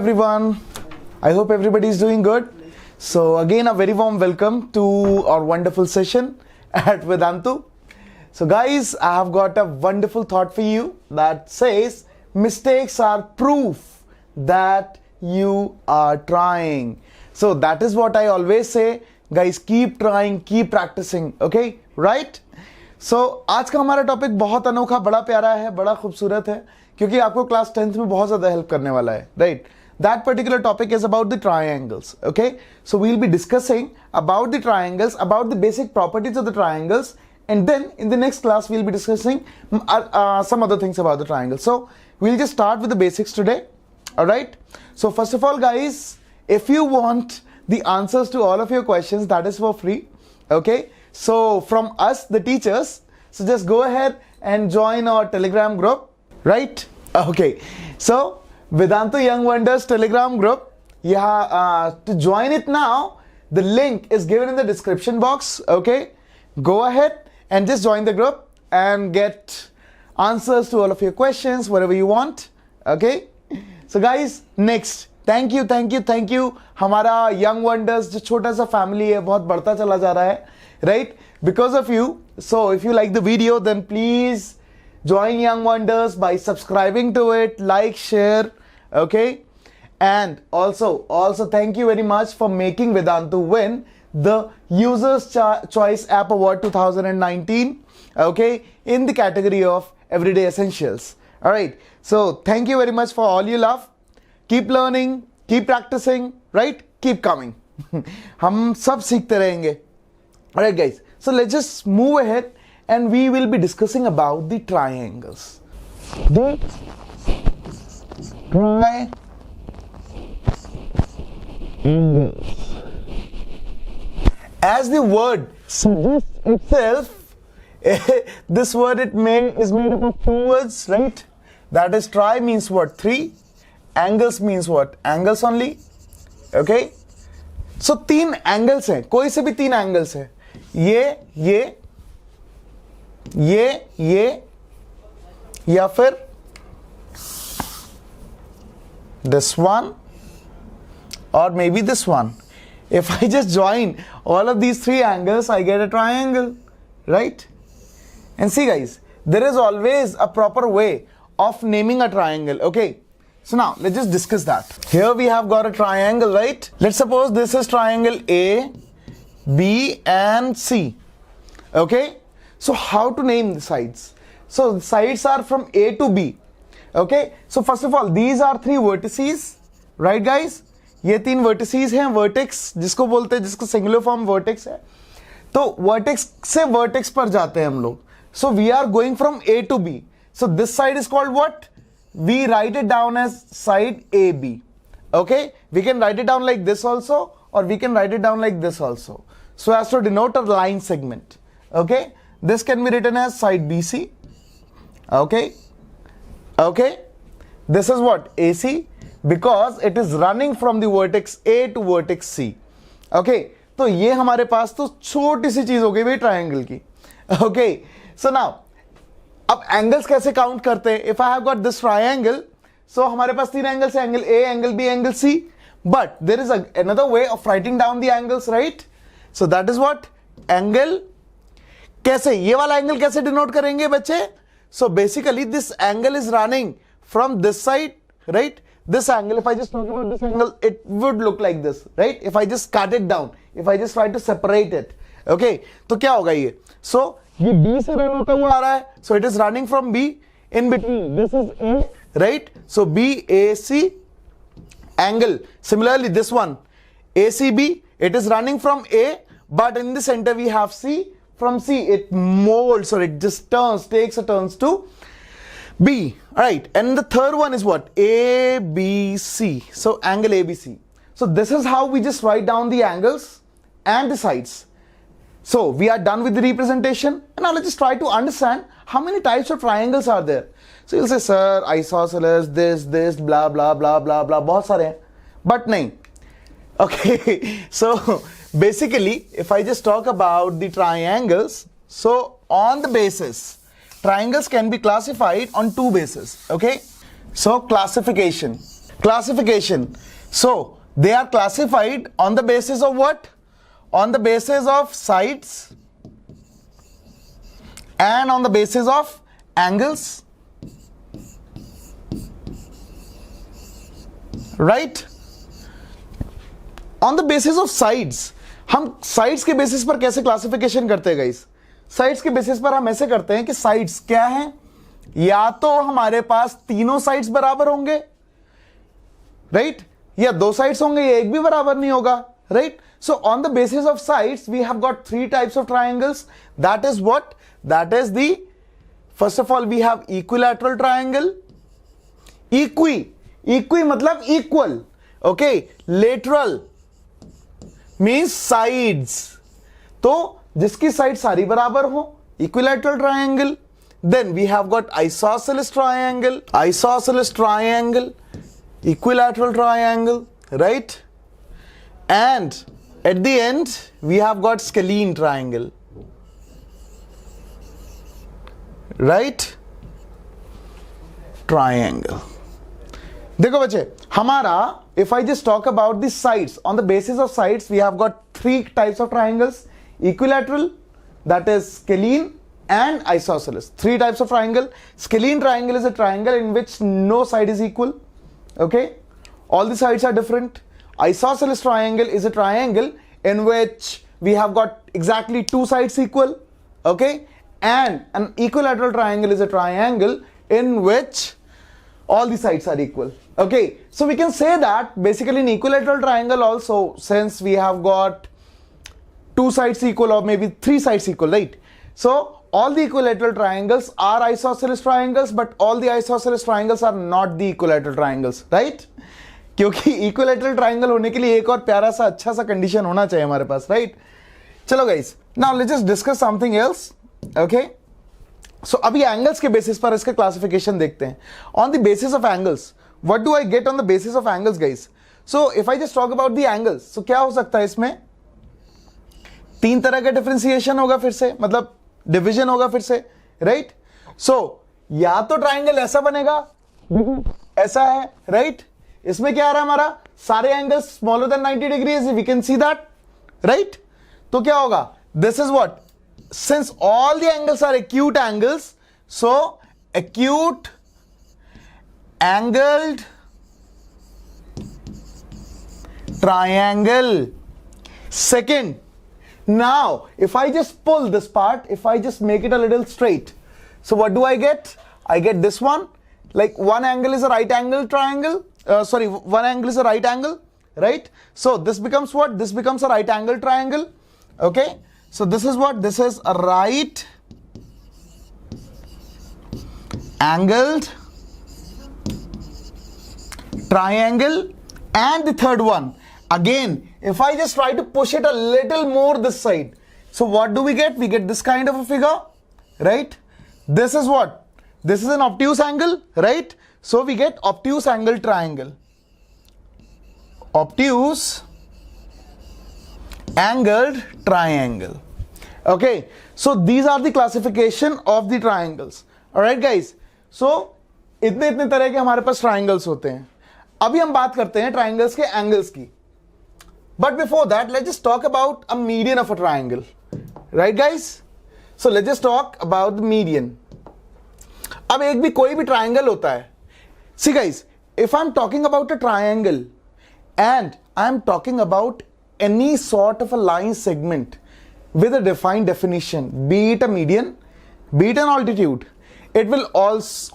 everyone. I hope everybody is doing good. So again, a very warm welcome to our wonderful session at Vedantu. So guys, I have got a wonderful thought for you that says mistakes are proof that you are trying. So that is what I always say, guys, keep trying, keep practicing, okay, right? So आज का हमारा topic बहुत अनोखा, बड़ा प्यारा है, बड़ा खूबसूरत है, क्योंकि आपको क्लास 10th में बहुत ज़्यादा हेल्प करने वाला है, right? That particular topic is about the triangles, okay? So we'll be discussing about the triangles, about the basic properties of the triangles, and then in the next class we'll be discussing some other things about the triangles. So we'll just start with the basics today, all right? So first of all, guys, if you want the answers to all of your questions, that is for free, okay? So from us, the teachers, so just go ahead and join our Telegram group, right? Okay, so Vedantu Young Wonders Telegram group, yeah, to join it now, the link is given in the description box, okay? Go ahead and just join the group and get answers to all of your questions, whatever you want, okay? So guys, next, thank you. हमारा Young Wonders जो छोटा सा family है, बहुत बढ़ता चला जा रहा है, right? Because of you. So if you like the video, then please join Young Wonders by subscribing to it, like, share, okay? And also thank you very much for making Vedantu win the Users Choice App Award 2019, okay, in the category of Everyday Essentials. All right, so thank you very much for all your love. Keep learning, keep practicing, right? Keep coming. हम सब सीखते रहेंगे. All right, guys, so let's just move ahead and we will be discussing about the triangles. The triangles. As the word suggests itself, this word is made up of two words, right? That is, tri means what? Three. Angles means what? Angles only. Okay? So तीन angles हैं, कोई से भी तीन angles हैं. ये या फिर this one or maybe this one. If I just join all of these three angles, I get a triangle, right? And see, guys, there is always a proper way of naming a triangle, okay? So now let's just discuss that. Here we have got a triangle, right? Let's suppose this is triangle A, B and C, okay? So how to name the sides? So the sides are from A to B, okay? So first of all, these are three vertices, right, guys? ये तीन vertices हैं, vertex जिसको बोलते हैं, जिसको singular form vertex है. तो vertex से vertex पर जाते हैं हम लोग. So we are going from A to B. So this side is called what? We write it down as side AB. Okay? We can write it down like this also, or we can write it down like this also, so as to denote a line segment. Okay? This can be written as side BC. Okay? Okay? This is what? AC, because it is running from the vertex A to vertex C. Okay? तो ये हमारे पास तो छोटी सी चीज हो गई भाई triangle की. Okay? So now, अब एंगल्स कैसे काउंट करते हैं? If I have got this triangle, so हमारे पास तीन एंगल्स हैं, angle A, angle B, angle C, but there is another way of writing down the angles, right? So that is what? Angle. कैसे? ये वाला angle कैसे denote करेंगे बच्चे? So basically this angle is running from this side, right? This angle, if I just talk about this angle, it would look like this, right? If I just cut it down, if I just try to separate it, okay, तो क्या होगा ये? So ये B से run होता हुआ आ रहा है, so it is running from B in between. This is A, right? So BAC angle. Similarly, this one ACB, it is running from A, but in the center we have C. From C, it molds, or it just takes a turns to B, right? And the third one is what? ABC. So angle ABC. So this is how we just write down the angles and the sides. So we are done with the representation, and now let's just try to understand how many types of triangles are there. So you'll say, sir, isosceles, this, blah, blah, blah, blah, blah, बहुत सारे हैं, but नहीं. Okay, so basically, if I just talk about the triangles, so on the basis, triangles can be classified on two bases, okay? So classification. Classification. So they are classified on the basis of what? On the basis of sides and on the basis of angles, right? On the basis of sides. हम sides के basis पर कैसे classification करते हैं guys? Sides के basis पर हम ऐसे करते हैं कि साइड्स क्या हैं? या तो हमारे पास तीनों साइड्स बराबर होंगे, राइट? या दो साइड्स होंगे, या एक भी बराबर नहीं होगा, right? So on the basis of sides we have got three types of triangles. That is what? That is the first of all we have equilateral triangle. Equi मतलब equal, okay. Lateral means sides, तो जिसकी side सारी बराबर हो, equilateral triangle. Then we have got isosceles triangle, equilateral triangle, right? And at the end we have got scalene triangle, right? Triangle. देखो बच्चे, हमारा if I just talk about the sides, on the basis of sides we have got three types of triangles: equilateral, that is scalene, and isosceles. Three types of triangle. Scalene triangle is a triangle in which no side is equal, okay, all the sides are different. Isosceles triangle is a triangle in which we have got exactly two sides equal, okay, and an equilateral triangle is a triangle in which all the sides are equal, okay. So we can say that basically in equilateral triangle also, since we have got two sides equal or maybe three sides equal, right? So all the equilateral triangles are isosceles triangles, but all the isosceles triangles are not the equilateral triangles, right? क्योंकि equilateral triangle होने के लिए एक और प्यारा सा अच्छा सा कंडीशन होना चाहिए हमारे पास, right? चलो guys, now let's just discuss something else, okay? So अभी एंगल्स के बेसिस पर इसका क्लासिफिकेशन देखते हैं. On the basis of angles, what do I get on the basis of angles, guys? So if I just talk about the angles, so क्या हो सकता है इसमें? तीन तरह का डिफरेंशिएशन होगा फिर से, मतलब डिवीजन होगा फिर से, राइट? सो या तो ट्राइंगल ऐसा बनेगा, ऐसा है, राइट? इसमें क्या आ रहा है हमारा? सारे angles smaller than 90 degrees, we can see that, right? तो क्या होगा? This is what? Since all the angles are acute angles, so acute angled triangle. Second, now if I just pull this part, if I just make it a little straight, so what do I get? I get this one, like one angle is a right angle triangle, one angle is a right angle, right? So this becomes what? This becomes a right angle triangle, okay? So this is what? This is a right angled triangle. And the third one, again, if I just try to push it a little more this side, so what do we get? We get this kind of a figure, right? This is what? This is an obtuse angle, right? So we get obtuse angle triangle. Obtuse angled triangle. Okay, so these are the classification of the triangles. Alright guys, so इतने तरह के हमारे पास triangles होते हैं. अभी हम बात करते हैं triangles के angles की. But before that, let's just talk about a median of a triangle. Right guys? So let's just talk about the median. अब एक भी कोई भी triangle होता है. See guys, if I'm talking about a triangle and I'm talking about any sort of a line segment with a defined definition, be it a median, be it an altitude, it will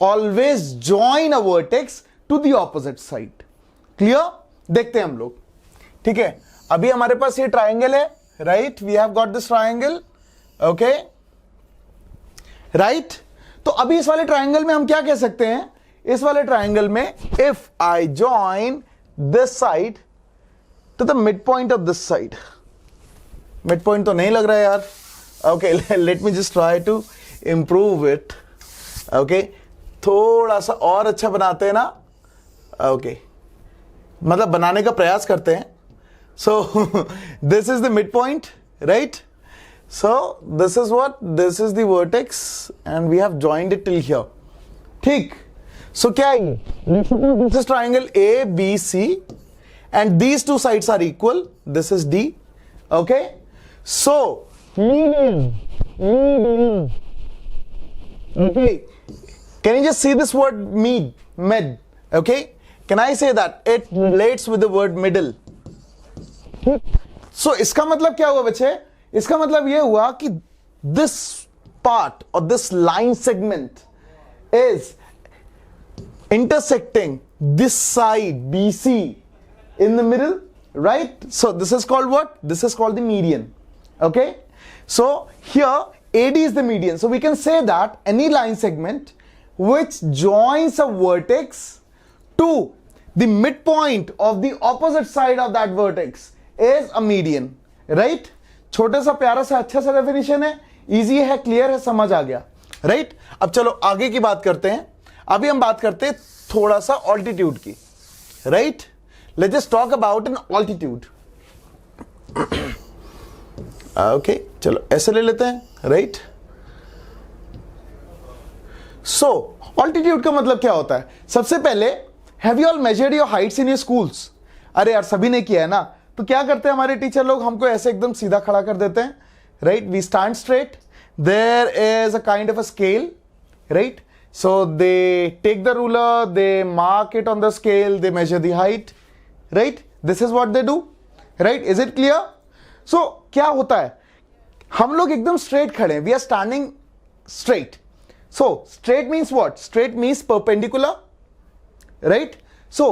always join a vertex to the opposite side. Clear? देखते हैं हम लोग. ठीक है, अभी हमारे पास ये triangle है, right? We have got this triangle, okay, right? तो अभी इस वाले ट्राइंगल में हम क्या कह सकते हैं? इस वाले ट्राइंगल में if I join this side to the mid point of this side, mid point तो नहीं लग रहा है यार, okay, let me just try to improve it, okay, थोड़ा सा और अच्छा बनाते हैं ना, ओके, मतलब बनाने का प्रयास करते हैं. So this is the midpoint, right? So this is what? This is the vertex and we have joined it till here. ठीक. So क्या है ये? Let's suppose this is triangle ABC and these two sides are equal. This is D. Okay. So median. Okay. Can you just see this word med? Okay. Can I say that it relates with the word middle? So इसका मतलब क्या हुआ बच्चे? इसका मतलब ये हुआ कि this part or this line segment is intersecting this side BC in the middle, right? So this is called what? This is called the median. Okay. So here AD is the median. So we can say that any line segment which joins a vertex to the midpoint of the opposite side of that vertex is a median, right? छोटा सा प्यारा सा अच्छा सा definition है, easy है, clear है, समझ आ गया, राइट? अब चलो आगे की बात करते हैं. अभी हम बात करते हैं थोड़ा सा ऑल्टीट्यूड की, right? Let's just talk about an altitude. Okay, चलो ऐसे ले लेते हैं, राइट? सो ऑल्टीट्यूड का मतलब क्या होता है? सबसे पहले, have you all measured your heights in your schools? अरे यार सभी ने किया है ना. तो क्या करते हैं हमारे टीचर लोग? हमको ऐसे एकदम सीधा खड़ा कर देते हैं, right? We stand straight, there is a kind of a scale, right? So they take the ruler, they mark it on the scale, they measure the height, right? This is what they do, right? Is it clear? So क्या होता है, हम लोग एकदम straight खड़े हैं, we are standing straight. So straight means what? Straight means perpendicular, right? So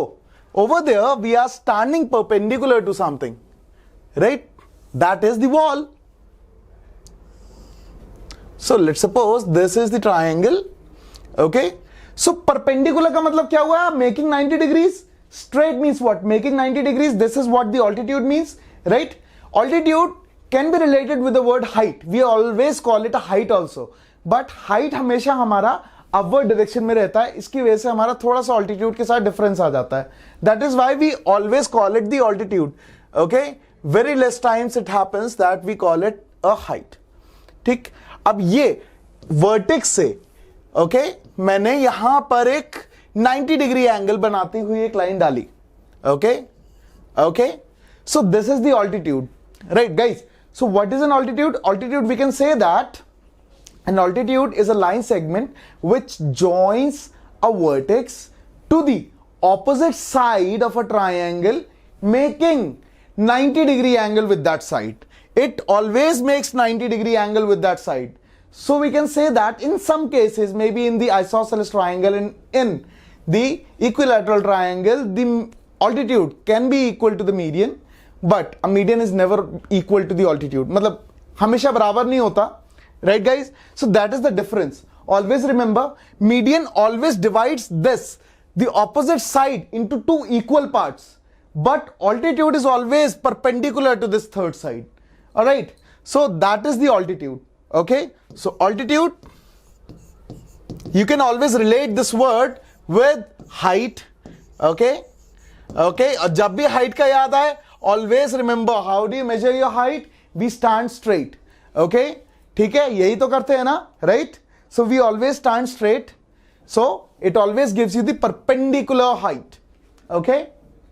over there we are standing perpendicular to something, right? That is the wall. So let's suppose this is the triangle. Okay, so perpendicular का मतलब क्या हुआ? Making 90 degrees. Straight means what? Making 90 degrees. This is what the altitude means, right? Altitude can be related with the word height. We always call it a height also, but height हमेशा हमारा upward direction में रहता है, इसकी वजह से हमारा थोड़ा सा ऑल्टीट्यूड के साथ डिफरेंस आ जाता है. That is why we always call it the altitude. Okay, very less times it happens that we call it a height. ठीक, अब ये वर्टेक्स से, ओके, मैंने यहां पर एक 90 डिग्री एंगल बनाती हुई एक लाइन डाली. Okay okay, so this is the altitude, right guys? So what is an altitude? Altitude we can say that an altitude is a line segment which joins a vertex to the opposite side of a triangle, making 90 degree angle with that side. It always makes 90 degree angle with that side. So we can say that in some cases, maybe in the isosceles triangle and in the equilateral triangle, the altitude can be equal to the median, but a median is never equal to the altitude. मतलब हमेशा बराबर नहीं होता. Right guys? So that is the difference. Always remember, median always divides this, the opposite side, into two equal parts. But altitude is always perpendicular to this third side. Alright? So that is the altitude. Okay? So altitude, you can always relate this word with height. Okay? Okay? और जब भी height का याद आए, always remember, how do you measure your height? We stand straight. Okay? ठीक है, यही तो करते हैं ना, right? So we always stand straight, so it always gives you the perpendicular height. Okay,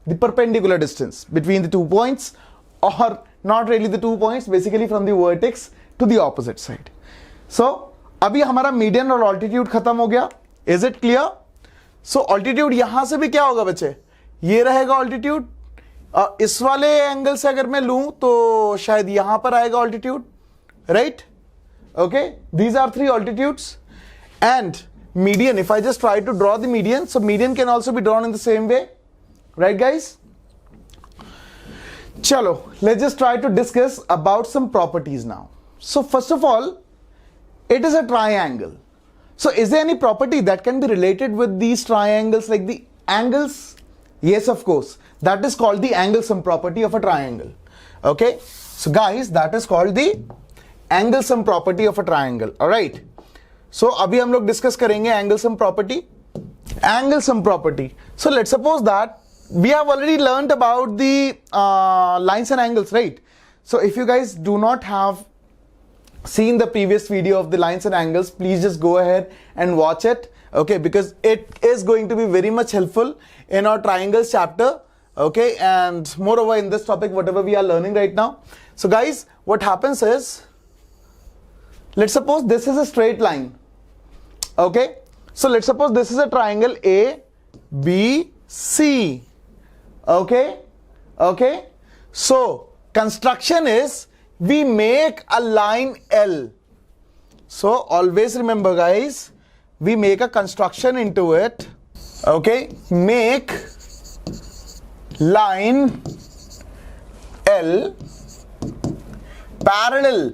the perpendicular distance between the 2 points, और not really the 2 points, basically from the vertex to the opposite side. So अभी हमारा median और altitude खत्म हो गया. Is it clear? So altitude यहां से भी क्या होगा बच्चे? ये रहेगा ऑल्टीट्यूड. इस वाले एंगल से अगर मैं लूं तो शायद यहां पर आएगा altitude, right? Okay, these are 3 altitudes. And median, if I just try to draw the median, so median can also be drawn in the same way, right guys? Chalo, let's just try to discuss about some properties now. So first of all, it is a triangle. So is there any property that can be related with these triangles, like the angles? Yes, of course. That is called the angle sum property of a triangle. Okay, so guys, that is called the angle sum property of a triangle. All right, so अभी हम लोग discuss करेंगे angle sum property. Angle sum property, so let's suppose that we have already learned about the lines and angles, right? So if you guys do not have seen the previous video of the lines and angles, please just go ahead and watch it. okay, because it is going to be very much helpful in our triangles chapter, okay, and moreover in this topic whatever we are learning right now. So guys, what happens is, let's suppose this is a straight line, okay, so let's suppose this is a triangle A B C, okay, so construction is we make a line L. So always remember guys, we make a construction into it, okay, make line L parallel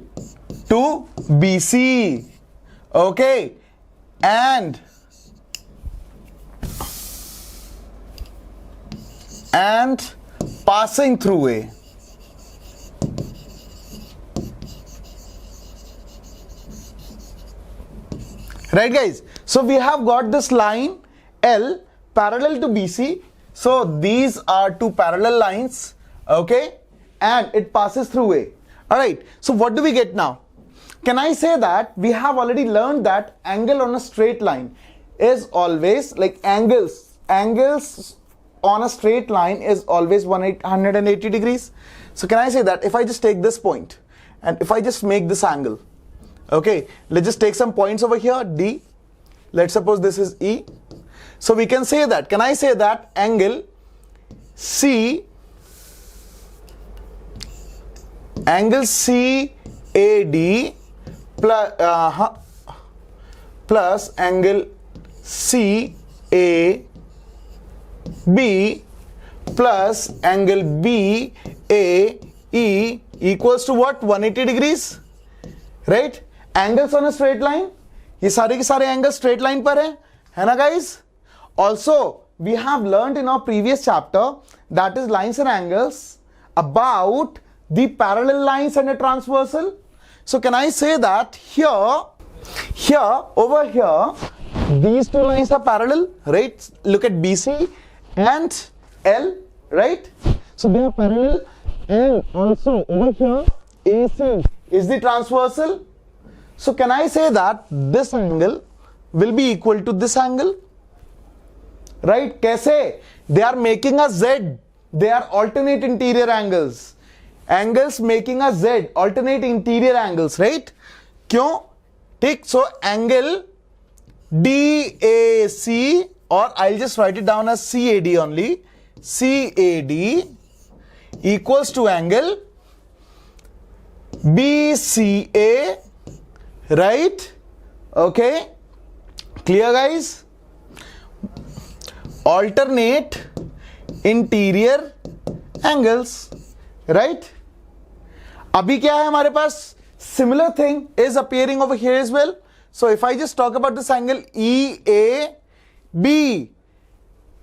to BC, okay, and passing through A. Right guys, so we have got this line L parallel to BC. So these are two parallel lines, okay, and it passes through A. Alright, so what do we get now? Can I say that we have already learned that angle on a straight line is always, like angles on a straight line is always 180 degrees. So can I say that if I just take this point and if I just make this angle, okay, let's just take some points over here, D, let's suppose this is E. So we can say that, can I say that angle CAD plus angle CAB plus angle BAE equals to what? 180 degrees, right? Angles on a straight line, ये सारे के सारे angles straight line पर है ना guys? Also, we have learned in our previous chapter, that is lines and angles, about the parallel lines and a transversal. So can I say that here, over here, these two lines are parallel, right? Look at BC and L, right? So they are parallel, and also over here, AC is the transversal. So can I say that this angle will be equal to this angle? Right? कैसे? They are making a Z. They are alternate interior angles. Angles making a Z, alternate interior angles, right? क्यों? ठीक. So angle DAC, or I'll just write it down as CAD only. CAD equals to angle BCA, right? Okay. Clear guys? Alternate interior angles, right? अभी क्या है हमारे पास? Similar thing is appearing over here as well. So if I just talk about this angle EAB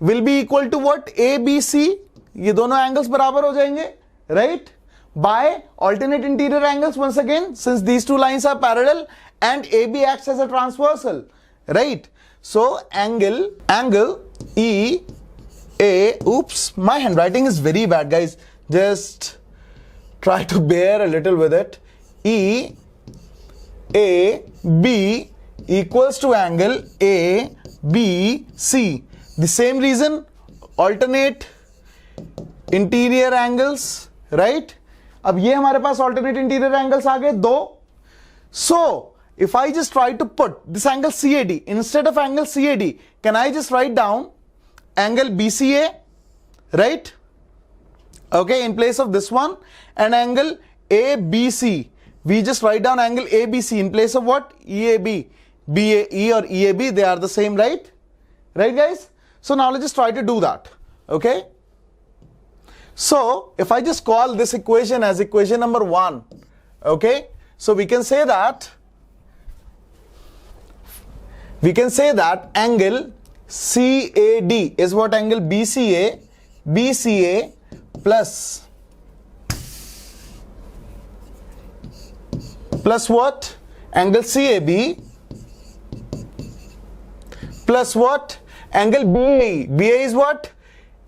will be equal to what? ABC. ये दोनों angles बराबर हो जाएंगे, right? By alternate interior angles once again, since these two lines are parallel and AB acts as a transversal, right? So angle EA, oops, my handwriting is very bad guys, just try to bear a little with it. EAB equals to angle ABC. The same reason, alternate interior angles, right? अब ये हमारे पास alternate interior angles आ गए दो. So if I just try to put this angle CAD instead of angle CAD, can I just write down angle BCA, right? Okay, in place of this one, and angle ABC. We just write down angle ABC in place of what? EAB. BAE or EAB, they are the same, right? Right guys? So now let's just try to do that. Okay? So if I just call this equation as equation number 1, okay? So we can say that angle CAD is what? Angle BCA plus what? Angle CAB plus what? Angle BAE. BAE is what?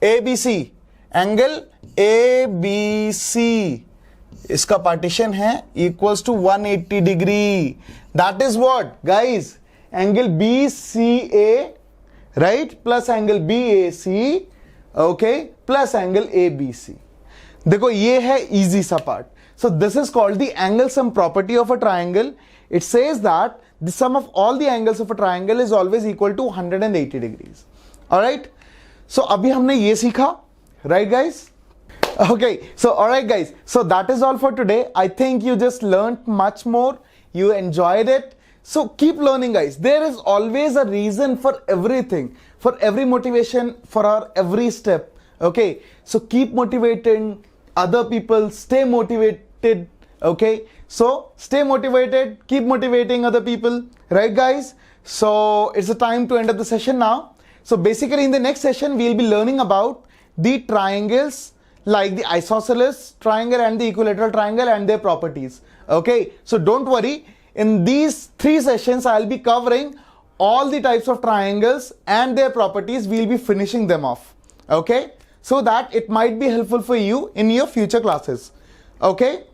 ABC. Angle ABC, इसका partition है equals to 180 degree. That is what guys? angle BCA, right, plus angle BAC, okay, plus angle ABC. देखो ये है easy सा part. So this is called the angle sum property of a triangle. It says that the sum of all the angles of a triangle is always equal to 180 degrees. Alright? So अभी हमने ये सीखा, right guys? Okay, so alright guys, so that is all for today. I think you just learned much more. You enjoyed it. So keep learning guys. There is always a reason for everything, for every motivation, for our every step. Okay, so keep motivating other people, stay motivated. Okay, so stay motivated, keep motivating other people, right guys? So it's the time to end up the session now. So basically in the next session we'll be learning about the triangles like the isosceles triangle and the equilateral triangle and their properties. Okay, so don't worry, in these 3 sessions I'll be covering all the types of triangles and their properties. We'll be finishing them off, okay, so that it might be helpful for you in your future classes. Okay,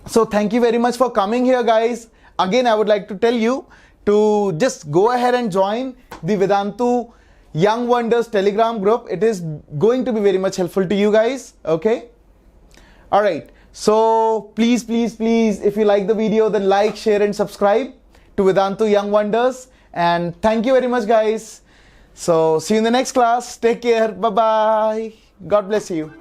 so thank you very much for coming here guys. Again I would like to tell you to just go ahead and join the Vedantu Young Wonders Telegram group. It is going to be very much helpful to you guys. Okay, all right, so please if you like the video, then like, share and subscribe to Vedantu Young Wonders. And thank you very much guys. So see you in the next class. Take care. Bye bye. God bless you.